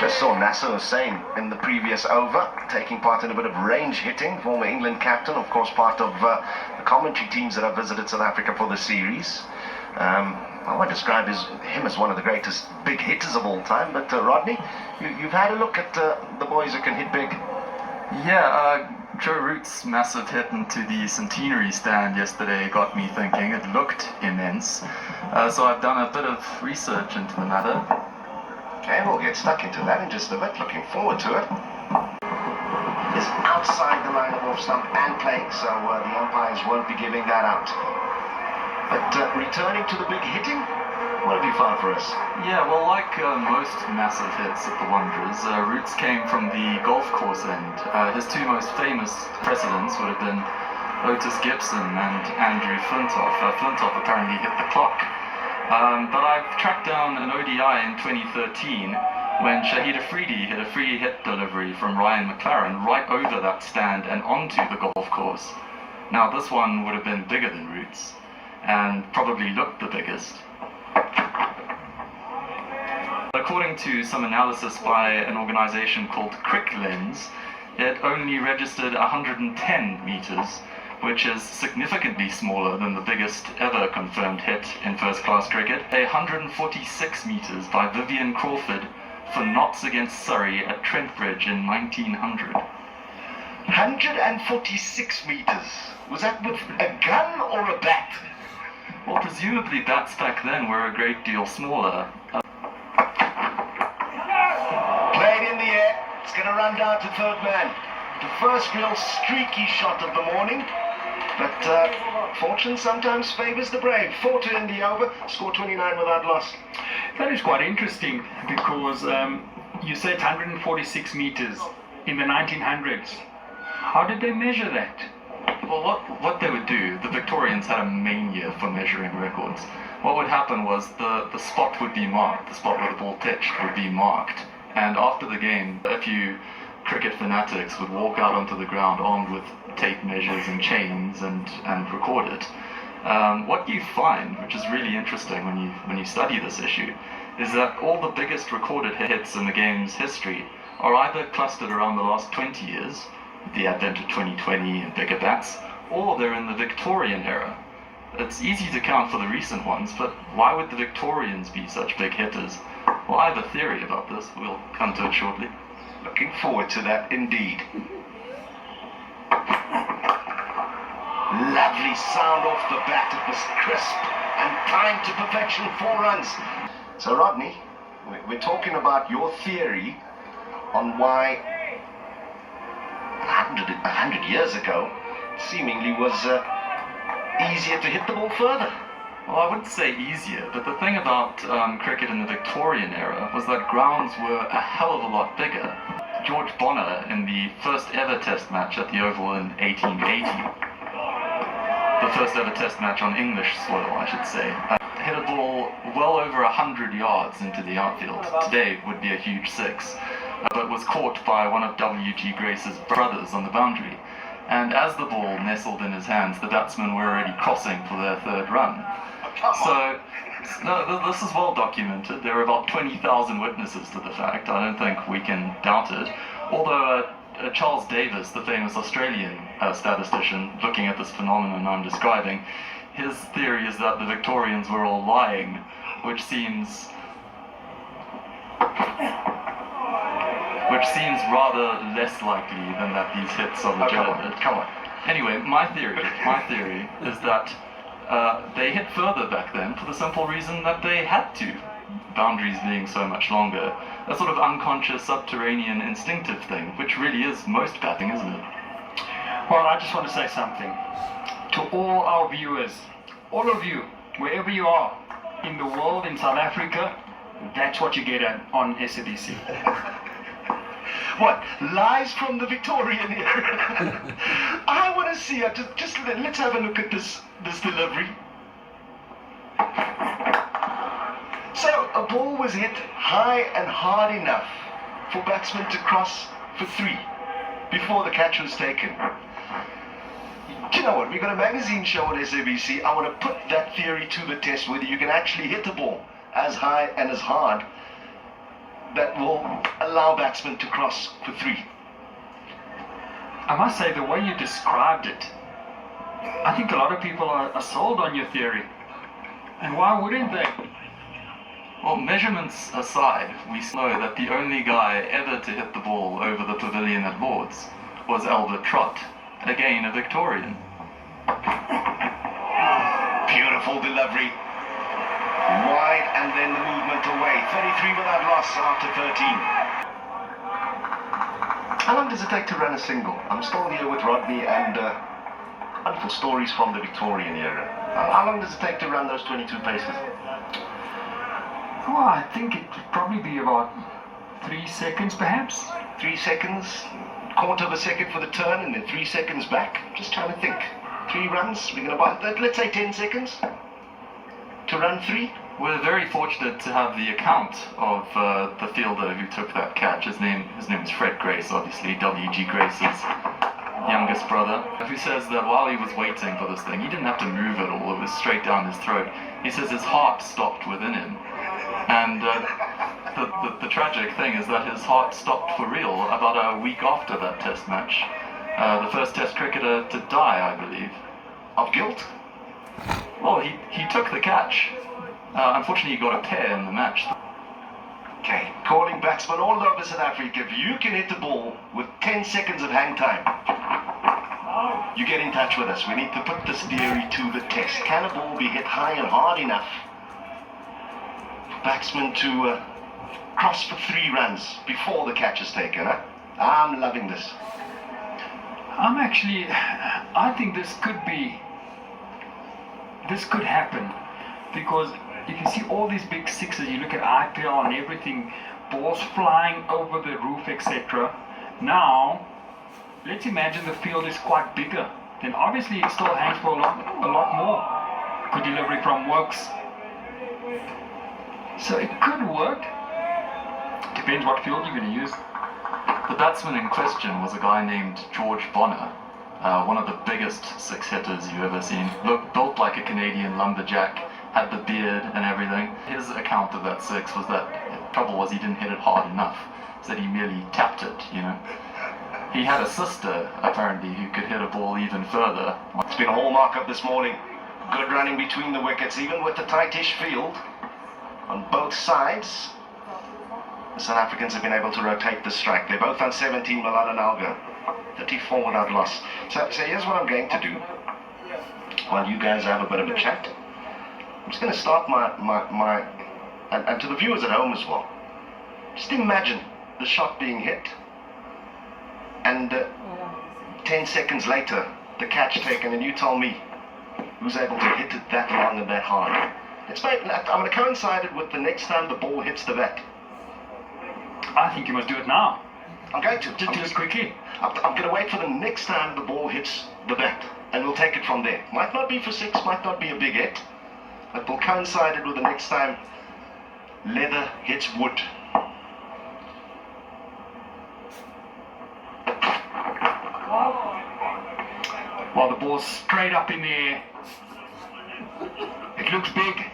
just saw Nasser Hussein in the previous over, taking part in a bit of range hitting, former England captain, of course part of the commentary teams that have visited South Africa for the series. I won't describe him as one of the greatest big hitters of all time, but Rodney, you've had a look at the boys who can hit big. Yeah, Joe Root's massive hit into the centenary stand yesterday got me thinking. It looked immense. So I've done a bit of research into the matter. Okay, we'll get stuck into that in just a bit. Looking forward to it. Is outside the line of off stump and playing, so the umpires won't be giving that out. But returning to the big hitting, what have you found for us? Yeah, well, like most massive hits at the Wanderers, Roots came from the golf course end. His two most famous precedents would have been Otis Gibson and Andrew Flintoff. Flintoff apparently hit the clock. But I've tracked down an ODI in 2013 when Shahid Afridi hit a free hit delivery from Ryan McLaren right over that stand and onto the golf course. Now, this one would have been bigger than Roots, and probably looked the biggest. According to some analysis by an organization called CricLens, it only registered 110 meters, which is significantly smaller than the biggest ever confirmed hit in first-class cricket, 146 meters by Vivian Crawford for Notts against Surrey at Trent Bridge in 1900. 146 meters? Was that with a gun or a bat? Well, presumably bats back then were a great deal smaller. Played in the air. It's going to run down to third man. The first real streaky shot of the morning. But fortune sometimes favours the brave. 4 to end the over. Score 29 without loss. That is quite interesting because you said 146 meters in the 1900s. How did they measure that? Well, what they would do, the Victorians had a mania for measuring records. What would happen was the spot would be marked, the spot where the ball pitched would be marked. And after the game, a few cricket fanatics would walk out onto the ground armed with tape measures and chains and record it. What you find, which is really interesting when you study this issue, is that all the biggest recorded hits in the game's history are either clustered around the last 20 years, with the advent of 2020 and bigger bats, or they're in the Victorian era. It's easy to count for the recent ones, but why would the Victorians be such big hitters? Well, I have a theory about this. We'll come to it shortly. Looking forward to that indeed. Lovely sound off the bat. It was crisp and timed to perfection. 4 runs. So Rodney, we're talking about your theory on why 100 years ago seemingly was easier to hit the ball further. Well, I wouldn't say easier, but the thing about cricket in the Victorian era was that grounds were a hell of a lot bigger. George Bonnor, in the first ever test match at the Oval in 1880, the first ever test match on English soil, I should say, hit a ball well over 100 yards into the outfield. Today would be a huge 6, but was caught by one of W.G. Grace's brothers on the boundary. And as the ball nestled in his hands, the batsmen were already crossing for their 3rd run. So, no, this is well documented. There are about 20,000 witnesses to the fact. I don't think we can doubt it. Although Charles Davis, the famous Australian statistician, looking at this phenomenon I'm describing, his theory is that the Victorians were all lying, which seems rather less likely than that these hits are legitimate. Come on. Anyway, my theory is that they hit further back then for the simple reason that they had to, boundaries being so much longer. A sort of unconscious, subterranean, instinctive thing, which really is most batting, isn't it? Well, I just want to say something to all our viewers, all of you, wherever you are in the world, in South Africa. That's what you get on SABC. What? Lies from the Victorian era? I want to see it. Just let's have a look at this delivery. So a ball was hit high and hard enough for batsmen to cross for 3 before the catch was taken. Do you know what? We've got a magazine show on SABC. I want to put that theory to the test, whether you can actually hit the ball as high and as hard that will allow batsmen to cross for three? I must say, the way you described it, I think a lot of people are sold on your theory. And why wouldn't they? Well, measurements aside, we know that the only guy ever to hit the ball over the pavilion at Lord's was Albert Trott, again a Victorian. Beautiful delivery. Wide and then the movement away. 33 without loss after 13. How long does it take to run a single? I'm still here with Rodney and wonderful stories from the Victorian era. How long does it take to run those 22 paces? Oh, I think it would probably be about 3 seconds perhaps. 3 seconds, quarter of a second for the turn and then 3 seconds back. Just trying to think. 3 runs, we're going to buy that. Let's say 10 seconds to run 3. We're very fortunate to have the account of the fielder who took that catch. His name is Fred Grace, obviously, W.G. Grace's youngest brother, who says that while he was waiting for this thing, he didn't have to move at all. It was straight down his throat. He says his heart stopped within him. And the tragic thing is that his heart stopped for real about a week after that test match. The first test cricketer to die, I believe. Of guilt? Well, he took the catch. Unfortunately, he got a pair in the match. Okay, calling batsmen all over South Africa. If you can hit the ball with 10 seconds of hang time, you get in touch with us. We need to put this theory to the test. Can a ball be hit high and hard enough for batsmen to cross for 3 runs before the catch is taken? Huh? I'm loving this. I think this could happen, because if you see all these big sixes, you look at IPL and everything, balls flying over the roof, etc. Now, let's imagine the field is quite bigger. Then obviously it still hangs for a lot more. Good delivery from Works. So it could work. Depends what field you're going to use. The batsman in question was a guy named George Bonnor, one of the biggest six hitters you've ever seen. Built like a Canadian lumberjack, had the beard and everything. His account of that six was that the trouble was he didn't hit it hard enough, so that he merely tapped it, you know. He had a sister, apparently, who could hit a ball even further. It's been a hallmark of this morning. Good running between the wickets, even with the tightish field on both sides. The South Africans have been able to rotate the strike. They're both on 17, Malala and Algo. 34 without loss. So here's what I'm going to do. While you guys have a bit of a chat, I'm just going to start and to the viewers at home as well. Just imagine the shot being hit, and 10 seconds later, the catch taken, and you tell me who's able to hit it that long and that hard. I'm going to coincide it with the next time the ball hits the bat. I think you must do it now. I'm going to. Just do it quickly. I'm going to wait for the next time the ball hits the bat, and we'll take it from there. Might not be for 6, might not be a big hit, but we'll coincide it with the next time leather hits wood. While the ball's straight up in the air. It looks big.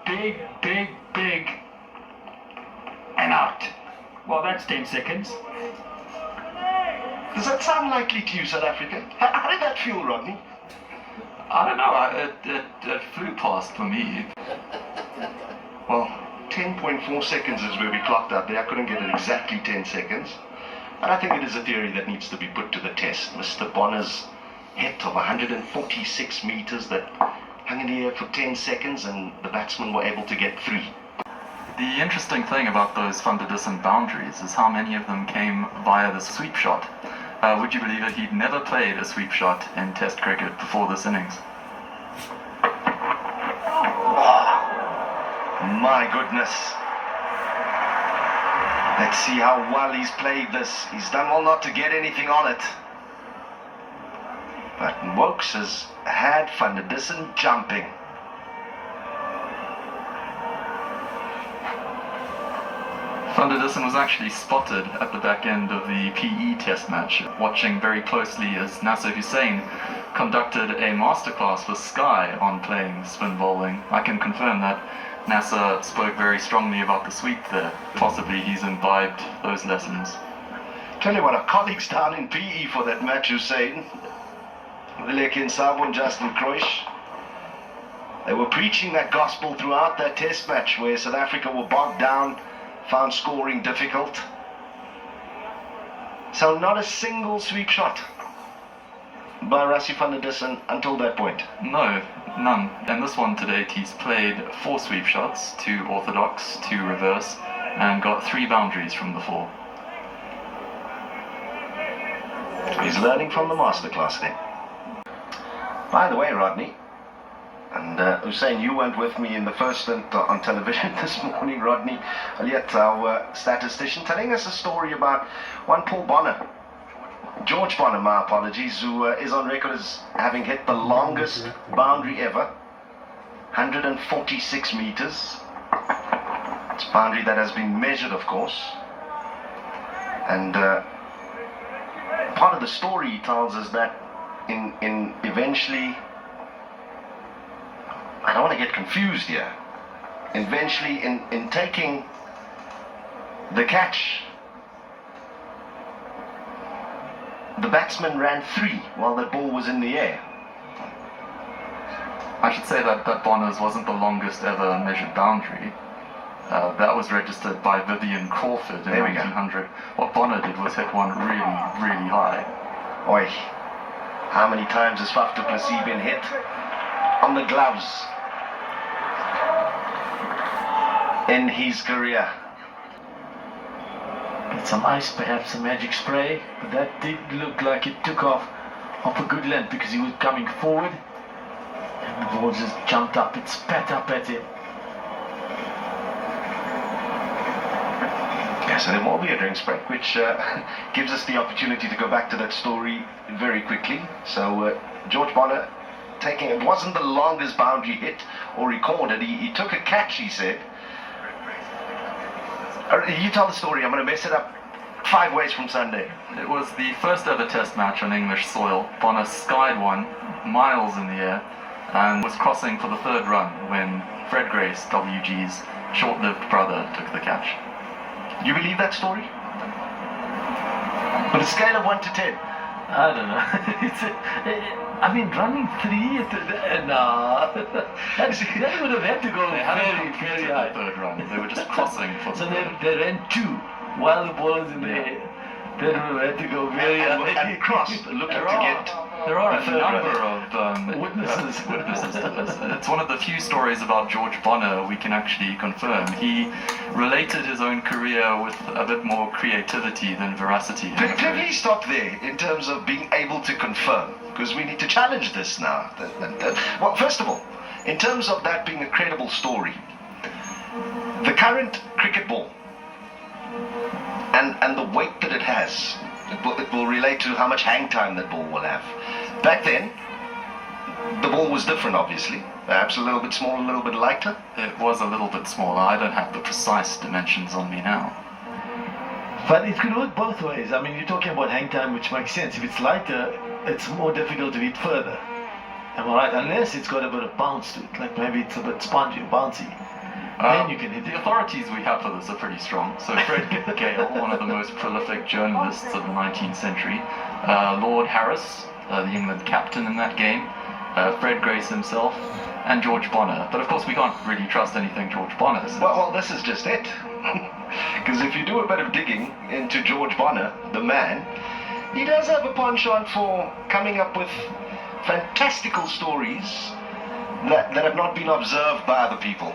Big, big, big. And out. Well, that's 10 seconds. Does that sound likely to you, South Africa? How did that feel, Rodney? I don't know, it flew past for me. Well, 10.4 seconds is where we clocked out there. I couldn't get it exactly 10 seconds. And I think it is a theory that needs to be put to the test. Mr. Bonner's hit of 146 meters that hung in the air for 10 seconds, and the batsmen were able to get 3. The interesting thing about those Van der Dussen boundaries is how many of them came via the sweep shot. Would you believe it? He'd never played a sweep shot in Test cricket before this innings. My goodness. Let's see how well he's played this. He's done well not to get anything on it. But Wokes has had Van der Dussen jumping. Van der Dussen was actually spotted at the back end of the PE test match, watching very closely as Nasser Hussein conducted a masterclass for Sky on playing spin bowling. I can confirm that Nasser spoke very strongly about the sweep there. Possibly he's imbibed those lessons. Tell you what, our colleagues down in PE for that match, Hussein, Willeke Sabo and Justin Croix, they were preaching that gospel throughout that test match where South Africa were bogged down, found scoring difficult. So not a single sweep shot by Rassie van der Dussen until that point. No, none. And this one today, he's played 4 sweep shots, 2 orthodox, 2 reverse, and got 3 boundaries from the 4. He's learning from the masterclass then. By the way, Rodney, and Hussein, you weren't with me in the first stint on television this morning, Rodney Aliat, our statistician, telling us a story about one Paul Bonnor, George Bonnor, my apologies, who is on record as having hit the longest boundary ever, 146 meters. It's a boundary that has been measured, of course. And part of the story he tells us that in eventually, I don't want to get confused here, eventually in taking the catch, the batsman ran 3 while the ball was in the air. I should say that Bonner's wasn't the longest ever measured boundary. That was registered by Vivian Crawford in 1900. What Bonnor did was hit one really, really high. Oi, how many times has Faf du Plessis been hit on the gloves in his career? With some ice, perhaps some magic spray, but that did look like it took off a good length because he was coming forward and the ball just jumped up, it spat up at him. Yes, and there will be a drinks break, which gives us the opportunity to go back to that story very quickly. So George Bonnor taking, it wasn't the longest boundary hit or recorded, he took a catch, he said. You tell the story, I'm going to mess it up 5 ways from Sunday. It was the first ever test match on English soil. Bonner skied one miles in the air and was crossing for the 3rd run when Fred Grace, WG's short-lived brother, took the catch. You believe that story? On a scale of 1 to 10? I don't know. I mean, running 3 no. That would have had to go They hadn't very, completed very high. the 3rd run. They were just crossing for So the they ran 2 while the ball was in the air. They would have had to go very high. And crossed, looking to get... There are a the 3rd number run. of Witnesses. witnesses to this. It's one of the few stories about George Bonnor we can actually confirm. He related his own career with a bit more creativity than veracity. Please stop there in terms of being able to confirm, because we need to challenge this now. Well, first of all, in terms of that being a credible story, the current cricket ball and the weight that it has, it will relate to how much hang time that ball will have. Back then, the ball was different, obviously. Perhaps a little bit smaller, a little bit lighter. It was a little bit smaller. I don't have the precise dimensions on me now. But it could work both ways. I mean, you're talking about hang time, which makes sense. If it's lighter, it's more difficult to hit further. Am I right? Unless it's got a bit of bounce to it, like maybe it's a bit spongy or bouncy. Then you can hit the it. authorities we have for this are pretty strong. So Fred Gale, one of the most prolific journalists of the 19th century, Lord Harris, the England captain in that game, Fred Grace himself, and George Bonnor. But of course we can't really trust anything George Bonnor says. Well, this is just it. Because if you do a bit of digging into George Bonnor, the man, he does have a penchant for coming up with fantastical stories that have not been observed by other people.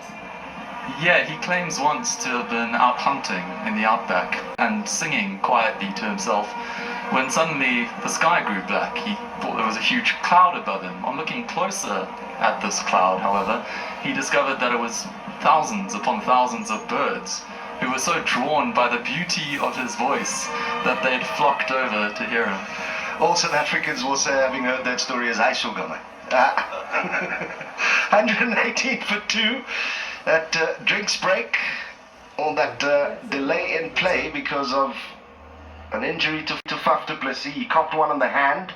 Yeah, he claims once to have been out hunting in the outback and singing quietly to himself when suddenly the sky grew black. He thought there was a huge cloud above him. On looking closer at this cloud, however, he discovered that it was thousands upon thousands of birds who were so drawn by the beauty of his voice that they'd flocked over to hear him. All South Africans will say, having heard that story, as I shall go, 118 for 2. That drinks break, or that delay in play because of an injury to Faf du Plessis. He copped one on the hand.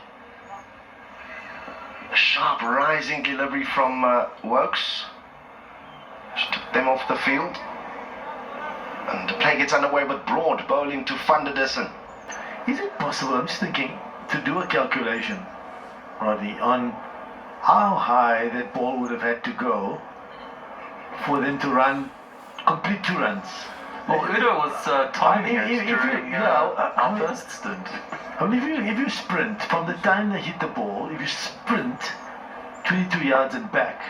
A sharp rising delivery from Wokes. She took them off the field. And the play gets underway with Broad bowling to Van der Dussen. Is it possible, I'm just thinking, to do a calculation, Rodney, on how high that ball would have had to go for them to complete 2 runs? Well, Udo was timing it during our first stint. I mean, if you sprint from the time they hit the ball, if you sprint 22 yards and back.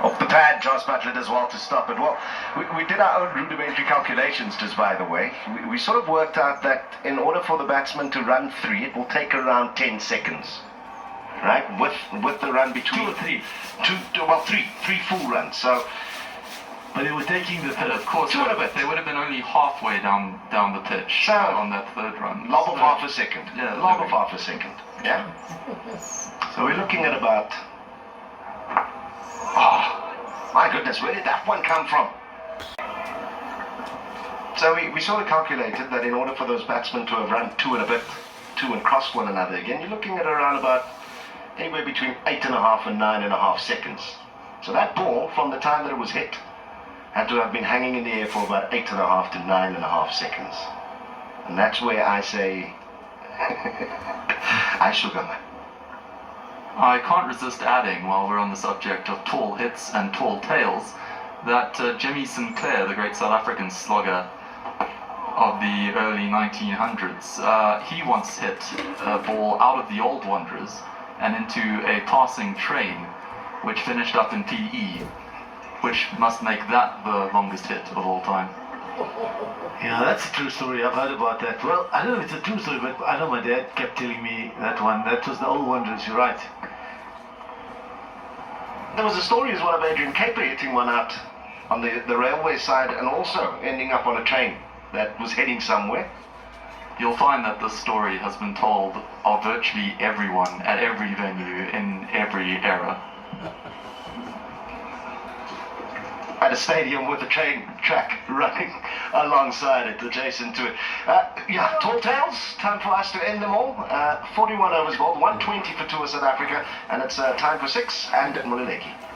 Off the pad, Josh Butler does well to stop it. Well, we did our own rudimentary calculations, just by the way. We sort of worked out that in order for the batsman to run 3, it will take around 10 seconds. Right? With the run between... 2 or 3. Three full runs. So... But they were taking the And of course, they would have been only halfway down the pitch So, on that third run. Lob of half a second. Yeah, Lob of half a second. Yeah? So we're looking at about... Oh, my goodness, where did that one come from? So we sort of calculated that in order for those batsmen to have run 2 and a bit, 2 and crossed one another again, you're looking at around about anywhere between 8.5 and 9.5 seconds. So that ball, from the time that it was hit, had to have been hanging in the air for about 8.5 to 9.5 seconds. And that's where I say, I sugar man. I can't resist adding, while we're on the subject of tall hits and tall tails, that Jimmy Sinclair, the great South African slugger of the early 1900s, he once hit a ball out of the Old Wanderers and into a passing train, which finished up in PE, which must make that the longest hit of all time. Yeah, that's a true story. I've heard about that. Well, I don't know if it's a true story, but I know my dad kept telling me that one. That was the Old Wanderers, you're right. There was a story as well of Adrian Caper hitting one out on the railway side and also ending up on a train that was heading somewhere. You'll find that this story has been told of virtually everyone at every venue in every era. At a stadium with a train track running alongside it, adjacent to it. Yeah, tall tales, time for us to end them all. 41 overs bowled, 120 for 2 of South Africa, and it's time for 6 and Mulileki.